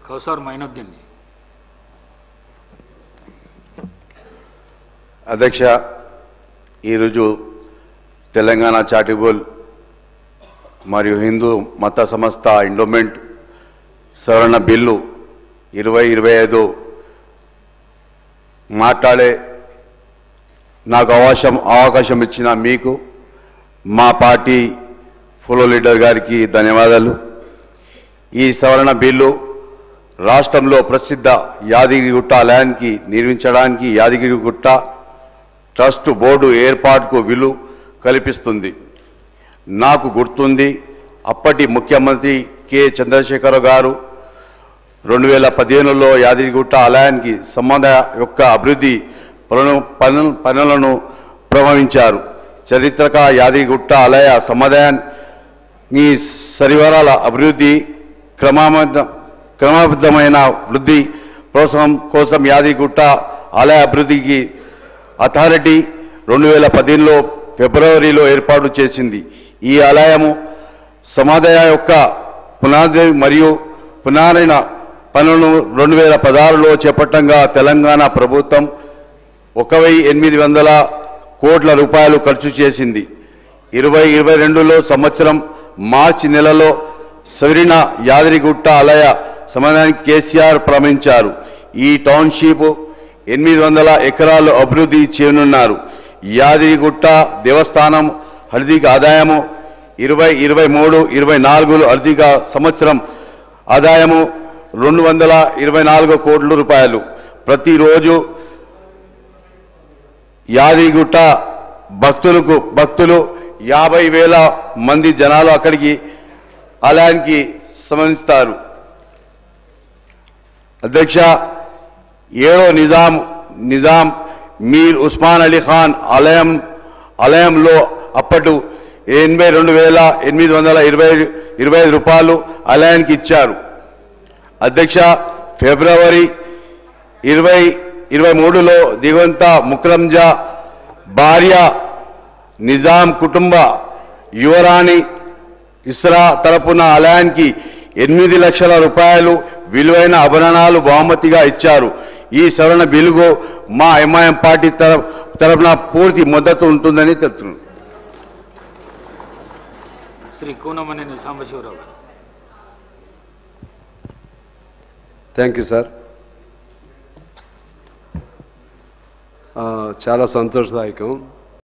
కౌసార్ మైనుద్దీన్. అధ్యక్ష, ఈరోజు తెలంగాణ చారిటబుల్ మరియు హిందూ మత సంస్థ ఎండోమెంట్ సవరణ బిల్లు 2025 మాట్లాడే నాకు అవకాశం ఇచ్చిన మీకు మా పార్టీ ఫ్లోర్ లీడర్ గారికి ధన్యవాదాలు. ఈ సవరణ బిల్లు రాష్ట్రంలో ప్రసిద్ధ యాదగిరిగుట్ట ఆలయానికి నిర్మించడానికి యాదగిరిగుట్ట ట్రస్ట్ బోర్డు ఏర్పాటుకు వీలు కల్పిస్తుంది. నాకు గుర్తుంది, అప్పటి ముఖ్యమంత్రి కె చంద్రశేఖర్ గారు 2015లో యాదగిరిగుట్ట ఆలయానికి సంబంధ యొక్క అభివృద్ధి పనులను ప్రారంభించారు. చరిత్రక యాదగిరిగుట్ట ఆలయ సముదాయాన్ని సరివరాల అభివృద్ధి క్రమబద్ధమైన వృద్ధి ప్రోత్సాహం కోసం యాదగిరిగుట్ట ఆలయ అభివృద్ధికి అథారిటీ 2015లో ఫిబ్రవరిలో ఏర్పాటు చేసింది. ఈ ఆలయము సమాధయ యొక్క పునాది మరియు పునరుద్ధరణ పనులను 2016లో చేపట్టంగా తెలంగాణ ప్రభుత్వం 1,800 కోట్ల రూపాయలు ఖర్చు చేసింది. 2022లో సంవత్సరం మార్చి నెలలో సవరిన యాదగిరిగుట్ట ఆలయ సమాధానానికి కేసీఆర్ ప్రారంభించారు. ఈ టౌన్షిప్ 800 ఎకరాలు అభివృద్ధి చేయనున్నారు. యాదగిరిగుట్ట దేవస్థానం ఆర్థిక ఆదాయము 2023-24 ఆర్థిక సంవత్సరం ఆదాయము 224 కోట్ల రూపాయలు. ప్రతిరోజు యాదగిరిగుట్ట భక్తులు 50,000 మంది జనాలు అక్కడికి ఆలయానికి సంబంధిస్తారు. అధ్యక్ష, 7వ నిజాం మీర్ ఉస్మాన్ అలీ ఖాన్ ఆలయంలో అప్పటి 82,825 రూపాయలు ఆలయానికి ఇచ్చారు. అధ్యక్ష, ఫిబ్రవరి 2023లో దివంగత ముకరంజా భార్య నిజాం కుటుంబ యువరాణి ఇస్రా తరపున ఆలయానికి 8 లక్షల రూపాయలు విలువైన ఆభరణాలు బహుమతిగా ఇచ్చారు. ఈ సవరణ బిల్లుకు మా ఎంఐఎం పార్టీ తరపున పూర్తి మద్దతు ఉంటుందని తెలుపుతున్నాను. Shri Kunamneni Sambasiva Rao. Thank you sir. చాలా సంతోషదాయకం.